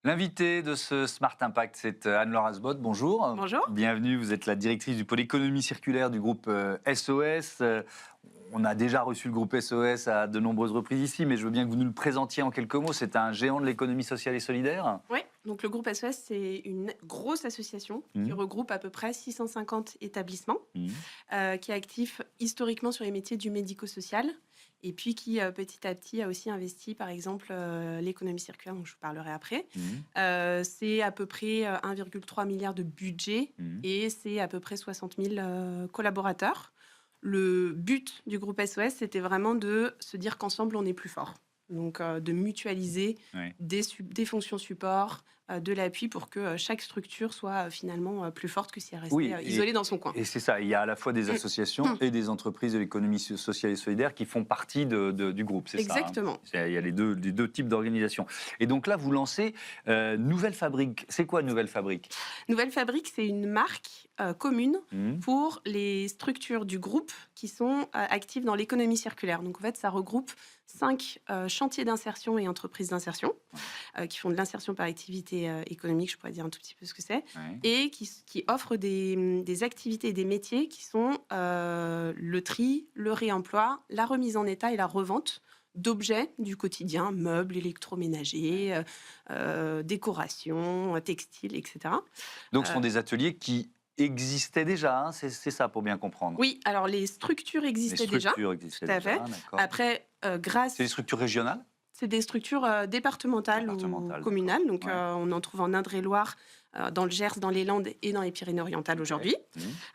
L'invité de ce Smart Impact, c'est Anne-Laure Asbot. Bonjour. Bonjour. Bienvenue, vous êtes la directrice du pôle économie circulaire du groupe SOS. On a déjà reçu le groupe SOS à de nombreuses reprises ici, mais je veux bien que vous nous le présentiez en quelques mots. C'est un géant de l'économie sociale et solidaire. Oui, donc le groupe SOS, c'est une grosse association qui regroupe à peu près 650 établissements, qui est actif historiquement sur les métiers du médico-social, et puis qui petit à petit a aussi investi, par exemple, l'économie circulaire, dont je vous parlerai après. C'est à peu près 1,3 milliard de budget et c'est à peu près 60 000 collaborateurs. Le but du groupe SOS, c'était vraiment de se dire qu'ensemble, on est plus fort. Donc, de mutualiser des fonctions support, de l'appui pour que chaque structure soit finalement plus forte que si elle restait isolée dans son coin. Et c'est ça, il y a à la fois des associations et des entreprises de l'économie sociale et solidaire qui font partie du groupe, c'est ça. Exactement. Il y a les deux types d'organisations. Et donc là, vous lancez Nouvelle Fabrique. C'est quoi Nouvelle Fabrique ? Nouvelle Fabrique, c'est une marque commune pour les structures du groupe qui sont actives dans l'économie circulaire. Donc en fait, ça regroupe 5 chantiers d'insertion et entreprises d'insertion qui font de l'insertion par activité économique, je pourrais dire un tout petit peu ce que c'est, et qui offrent des activités et des métiers qui sont le tri, le réemploi, la remise en état et la revente d'objets du quotidien, meubles, électroménagers, décorations, textiles, etc. Donc ce sont des ateliers qui existaient déjà, hein, c'est ça pour bien comprendre. Oui, alors les structures existaient déjà. Tout à fait. Après, C'est des structures régionales ? C'est des structures départementales ou communales. Donc, on en trouve en Indre-et-Loire, dans le Gers, dans les Landes et dans les Pyrénées-Orientales aujourd'hui,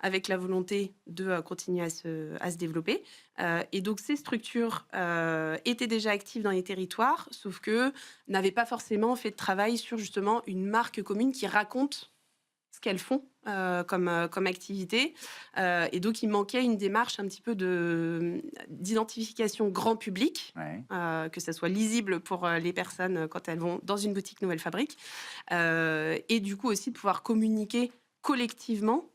avec la volonté de continuer à se développer. Et donc, ces structures étaient déjà actives dans les territoires, sauf que n'avaient pas forcément fait de travail sur justement une marque commune qui raconte ce qu'elles font comme activité. Et donc, il manquait une démarche un petit peu d'identification grand public, que ça soit lisible pour les personnes quand elles vont dans une boutique Nouvelle Fabrique. Et du coup, aussi de pouvoir communiquer collectivement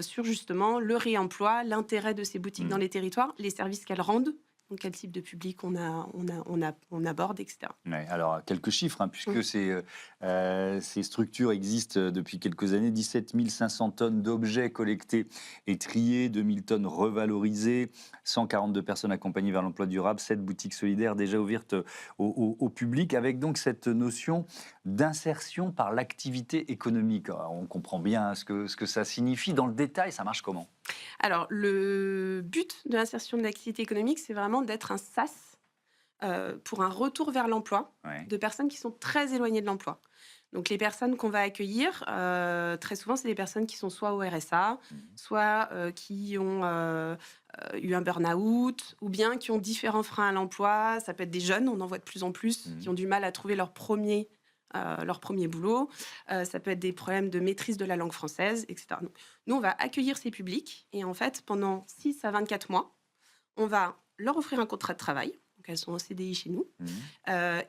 sur justement le réemploi, l'intérêt de ces boutiques dans les territoires, les services qu'elles rendent. Donc, quel type de public on aborde, etc. Alors, quelques chiffres, puisque ces structures existent depuis quelques années. 17 500 tonnes d'objets collectés et triés, 2000 tonnes revalorisées, 142 personnes accompagnées vers l'emploi durable, 7 boutiques solidaires déjà ouvertes au public, avec donc cette notion d'insertion par l'activité économique. Alors, on comprend bien ce que ça signifie. Dans le détail, ça marche comment ? Alors, le but de l'insertion de l'activité économique, c'est vraiment d'être un sas pour un retour vers l'emploi de personnes qui sont très éloignées de l'emploi. Donc, les personnes qu'on va accueillir, très souvent, c'est des personnes qui sont soit au RSA, soit qui ont eu un burn-out, ou bien qui ont différents freins à l'emploi. Ça peut être des jeunes, on en voit de plus en plus, qui ont du mal à trouver leur premier boulot. Ça peut être des problèmes de maîtrise de la langue française, etc. Donc, nous, on va accueillir ces publics et en fait, pendant 6 à 24 mois, on va leur offrir un contrat de travail. Donc, elles sont en CDI chez nous.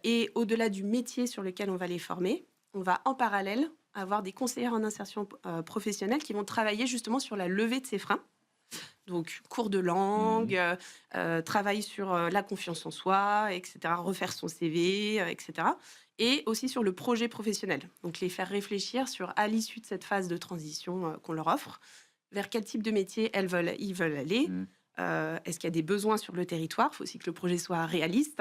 Et au-delà du métier sur lequel on va les former, on va en parallèle avoir des conseillères en insertion professionnelle qui vont travailler justement sur la levée de ces freins. Donc, cours de langue, travail sur la confiance en soi, etc., refaire son CV, etc., et aussi sur le projet professionnel. Donc, les faire réfléchir sur, à l'issue de cette phase de transition qu'on leur offre, vers quel type de métier ils veulent aller. Est-ce qu'il y a des besoins sur le territoire ? Il faut aussi que le projet soit réaliste.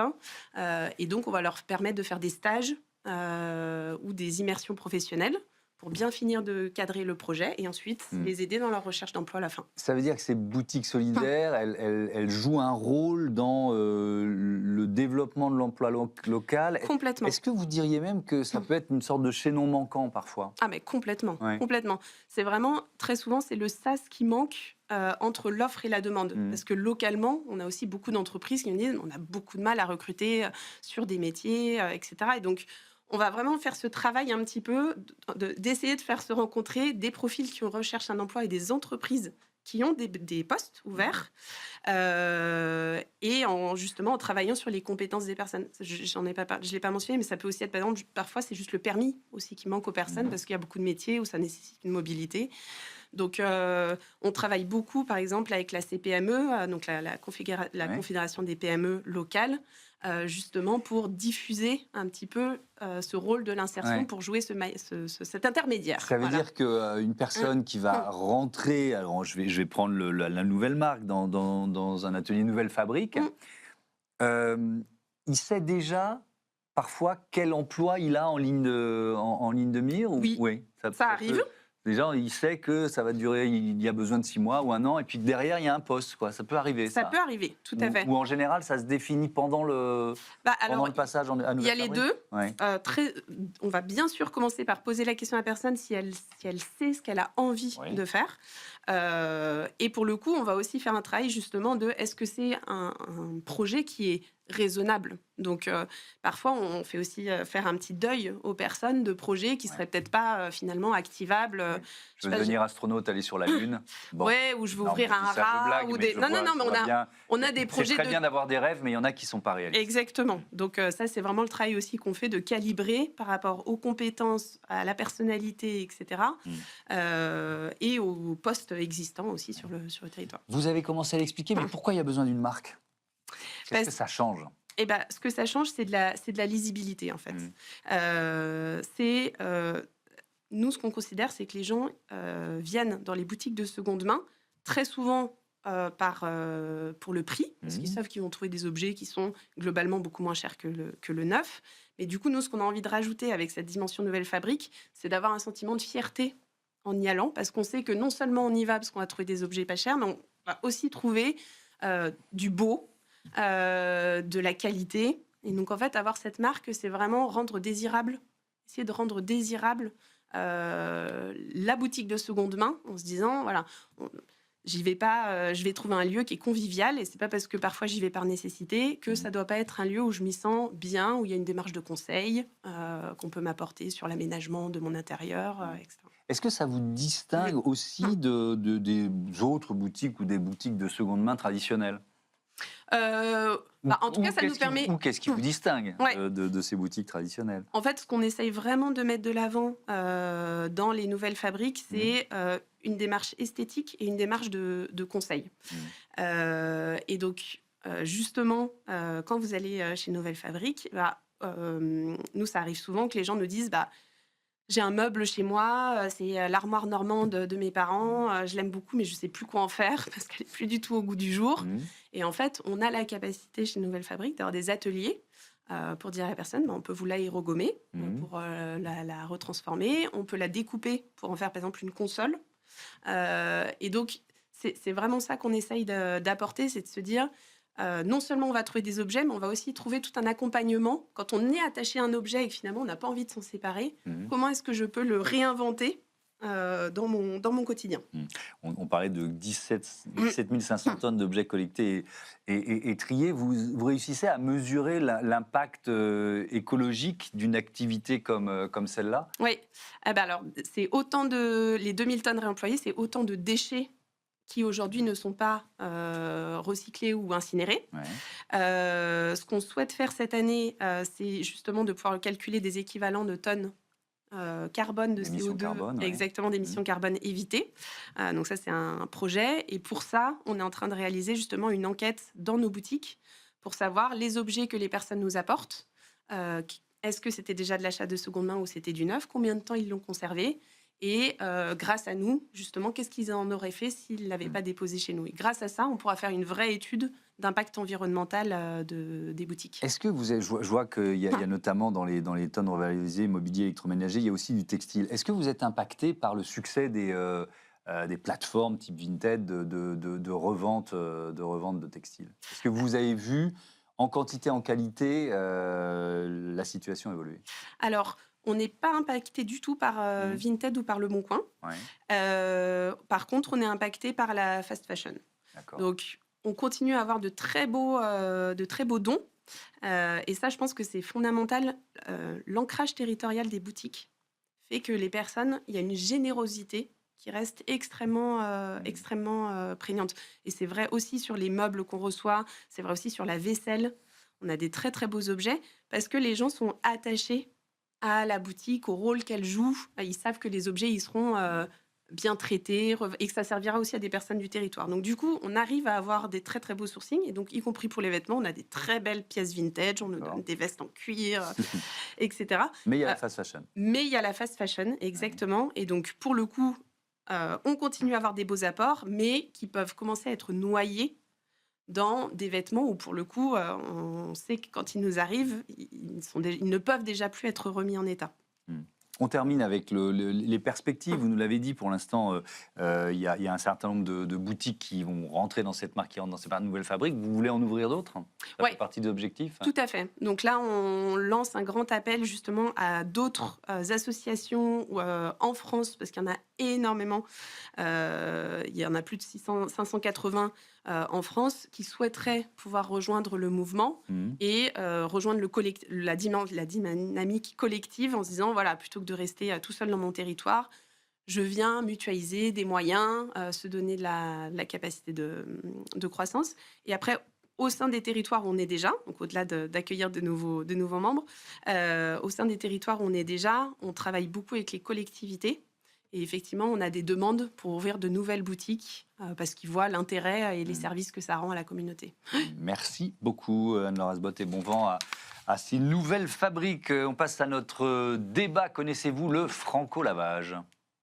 Et donc, on va leur permettre de faire des stages ou des immersions professionnelles pour bien finir de cadrer le projet et ensuite les aider dans leur recherche d'emploi à la fin. Ça veut dire que ces boutiques solidaires, elles jouent un rôle dans le développement de l'emploi local. Complètement. Est-ce que vous diriez même que ça peut être une sorte de chaînon manquant parfois ? Ah mais complètement, complètement. C'est vraiment, très souvent, c'est le sas qui manque entre l'offre et la demande. Parce que localement, on a aussi beaucoup d'entreprises qui nous disent on a beaucoup de mal à recruter sur des métiers, etc. Et donc, on va vraiment faire ce travail un petit peu d'essayer de faire se rencontrer des profils qui recherchent un emploi et des entreprises qui ont des postes ouverts et justement en travaillant sur les compétences des personnes. Je ne l'ai pas mentionné, mais ça peut aussi être, par exemple, parfois c'est juste le permis aussi qui manque aux personnes parce qu'il y a beaucoup de métiers où ça nécessite une mobilité. Donc, on travaille beaucoup, par exemple, avec la CPME, donc la Confédération des PME locales, justement pour diffuser un petit peu ce rôle de l'insertion, pour jouer cet intermédiaire. Ça veut dire qu'une personne qui va rentrer, alors je vais prendre la nouvelle marque, dans un atelier Nouvelle Fabrique, il sait déjà parfois quel emploi il a en ligne de mire Oui, ça arrive. Déjà, il sait que ça va durer, il y a besoin de 6 mois ou 1 an, et puis derrière, il y a un poste, quoi. Ça peut arriver, ça. Ça peut arriver, tout à fait. Ou en général, ça se définit pendant le passage à Nouvelle Fabrique. Il y a les deux. On va bien sûr commencer par poser la question à la personne si elle sait ce qu'elle a envie de faire. Et pour le coup, on va aussi faire un travail justement de est-ce que c'est un projet qui est raisonnable. Donc, parfois, on fait aussi faire un petit deuil aux personnes de projets qui ne seraient peut-être pas finalement activables. Je veux devenir astronaute, aller sur la Lune. Bon. Ou je veux ouvrir un rat. Mais on a des projets. C'est très bien d'avoir des rêves, mais il y en a qui ne sont pas réalistes. Exactement. Donc, ça, c'est vraiment le travail aussi qu'on fait de calibrer par rapport aux compétences, à la personnalité, etc. Et aux postes existants aussi sur le territoire. Vous avez commencé à l'expliquer, mais pourquoi il y a besoin d'une marque ? Qu'est-ce que ça change ? Ce que ça change, c'est de la lisibilité, en fait. Nous, ce qu'on considère, c'est que les gens viennent dans les boutiques de seconde main, très souvent pour le prix, parce qu'ils savent qu'ils vont trouver des objets qui sont globalement beaucoup moins chers que le neuf. Mais du coup, nous, ce qu'on a envie de rajouter avec cette dimension Nouvelle Fabrique, c'est d'avoir un sentiment de fierté en y allant, parce qu'on sait que non seulement on y va parce qu'on va trouver des objets pas chers, mais on va aussi trouver du beau, de la qualité. Et donc, en fait, avoir cette marque, c'est vraiment essayer de rendre désirable la boutique de seconde main, en se disant, voilà, j'y vais pas, je vais trouver un lieu qui est convivial, et c'est pas parce que parfois j'y vais par nécessité que ça doit pas être un lieu où je m'y sens bien, où il y a une démarche de conseil qu'on peut m'apporter sur l'aménagement de mon intérieur, etc. Est-ce que ça vous distingue aussi des autres boutiques ou des boutiques de seconde main traditionnelles ? En tout cas, ça nous permet... Qu'est-ce qui vous distingue de ces boutiques traditionnelles ? En fait, ce qu'on essaye vraiment de mettre de l'avant dans les Nouvelles Fabriques, c'est une démarche esthétique et une démarche de conseil. Et donc, justement, quand vous allez chez Nouvelles Fabriques, nous, ça arrive souvent que les gens nous disent... j'ai un meuble chez moi, c'est l'armoire normande de mes parents, je l'aime beaucoup, mais je ne sais plus quoi en faire parce qu'elle n'est plus du tout au goût du jour. Et en fait, on a la capacité chez Nouvelle Fabrique d'avoir des ateliers pour dire à la personne, on peut vous l'aérogommer pour la retransformer, on peut la découper pour en faire, par exemple, une console. Et donc, c'est vraiment ça qu'on essaye d'apporter, c'est de se dire... non seulement on va trouver des objets, mais on va aussi trouver tout un accompagnement. Quand on est attaché à un objet et que finalement on n'a pas envie de s'en séparer, comment est-ce que je peux le réinventer dans mon quotidien ? On parlait de 17 500 tonnes d'objets collectés et triés. Vous réussissez à mesurer l'impact écologique d'une activité comme celle-là ? Oui. Alors, c'est les 2000 tonnes réemployées, c'est autant de déchets qui aujourd'hui ne sont pas recyclés ou incinérés. Ce qu'on souhaite faire cette année, c'est justement de pouvoir calculer des équivalents de tonnes carbone, de CO2, exactement, d'émissions carbone évitées. Donc ça, c'est un projet. Et pour ça, on est en train de réaliser justement une enquête dans nos boutiques pour savoir les objets que les personnes nous apportent. Est-ce que c'était déjà de l'achat de seconde main ou c'était du neuf ? Combien de temps ils l'ont conservé ? Et grâce à nous, justement, qu'est-ce qu'ils en auraient fait s'ils ne l'avaient pas déposé chez nous ? Et grâce à ça, on pourra faire une vraie étude d'impact environnemental des boutiques. Est-ce que je vois qu'il y a notamment dans les tonnes revalorisées, mobilier, électroménager, il y a aussi du textile. Est-ce que vous êtes impacté par le succès des plateformes type Vinted de revente de textiles ? Est-ce que vous avez vu, en quantité, en qualité, la situation évoluer ? Alors, on n'est pas impacté du tout par Vinted ou par Le Bon Coin. Par contre, on est impacté par la fast fashion. Donc, on continue à avoir de très beaux dons. Et ça, je pense que c'est fondamental. L'ancrage territorial des boutiques fait que les personnes, il y a une générosité qui reste extrêmement prégnante. Et c'est vrai aussi sur les meubles qu'on reçoit, c'est vrai aussi sur la vaisselle. On a des très, très beaux objets parce que les gens sont attachés à la boutique, au rôle qu'elle joue. Ils savent que les objets, ils seront bien traitées, et que ça servira aussi à des personnes du territoire. Donc du coup, on arrive à avoir des très très beaux sourcings, et donc y compris pour les vêtements, on a des très belles pièces vintage, on nous donne des vestes en cuir, etc. Mais il y a Euh, la fast fashion. mais il y a la fast fashion, exactement, et donc pour le coup, on continue à avoir des beaux apports, mais qui peuvent commencer à être noyés dans des vêtements où, pour le coup, on sait que quand ils nous arrivent, ils ne peuvent déjà plus être remis en état. Hmm. On termine avec les perspectives. Vous nous l'avez dit, pour l'instant, il y a un certain nombre de boutiques qui vont rentrer dans cette marque, qui rentrent dans cette nouvelle fabrique. Vous voulez en ouvrir d'autres? Ça fait partie des objectifs? Tout à fait. Donc là, on lance un grand appel justement à d'autres associations en France, parce qu'il y en a énormément. Il y en a plus de 580 en France qui souhaiteraient pouvoir rejoindre le mouvement et rejoindre la dynamique collective en se disant, voilà, plutôt que de rester tout seul dans mon territoire, je viens mutualiser des moyens, se donner de la capacité de croissance. Et après, au sein des territoires où on est déjà, donc au-delà d'accueillir de nouveaux membres, au sein des territoires où on est déjà, on travaille beaucoup avec les collectivités. Et effectivement, on a des demandes pour ouvrir de nouvelles boutiques parce qu'ils voient l'intérêt et les services que ça rend à la communauté. Merci beaucoup, Anne-Laure Asbot, et bon vent à ces nouvelles fabriques. On passe à notre débat. Connaissez-vous le franco-lavage?